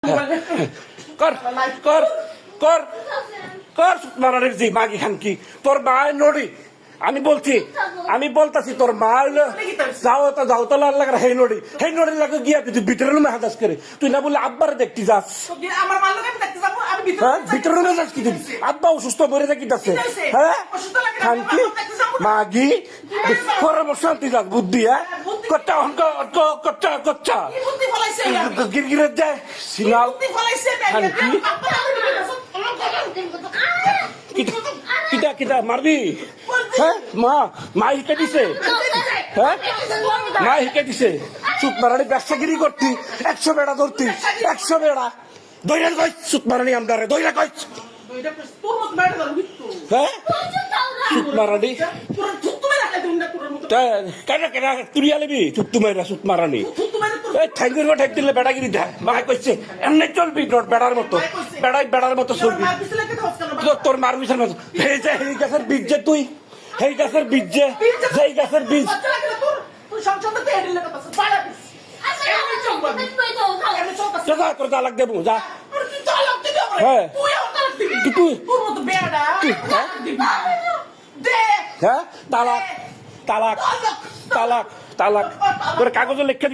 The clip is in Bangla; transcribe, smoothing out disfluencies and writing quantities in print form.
কর কর কর কর মারানের জি মাগি খান কি তোর মা নড়ি আমি বলতাছি তোর মা হইলো যাও তো লাল লাগা হেই নড়ি লাগে গিয়া তুই ভিতরে রুমে হাজাস করে তুই না বললে আব্বারে দেখতে যাস হ্যাঁ ভিতরে রুমে যাস কি তুই আব্বা অসুস্থ মরে যা কিতাছে হ্যাঁ খান কি মাগি পরামর্শ আনতে যাস বুদ্ধি হ্যাঁ কচ্চা কচ্চা কচ্চা গিরগিরে যায় সিনাল খান কি কিটা কিটা মারবি হ্যাঁ মা হিকে দিছে হ্যাঁ মা হিকে দিছে সুত মারানি ব্যবসাগিরি করতি 100 বেড়া ধরতি 100 বেড়া দইরা কই সুত মারানি আমদারে দইরা কই হ্যাঁ সুত মারানি কেন কেন তুই আলিবি চুট্টু মাইরা সুত মারানি ঠ্যাঙ্গুর ঠেক দিলে বেড়াগিরি দেয় মা কইছে এমনি চলবি নোট বেড়ার মতো বেড়ার মতো চলবি তোর মার বিছার মতো এই যে এই গাছের বীজ যে তুই এই গাছের বীজ যে যেই গাছের বীজ তোর তালাক দেবো যা হ্যাঁ হ্যাঁ তালাক তালাক তালাক তালাক তোর কাগজে লিখে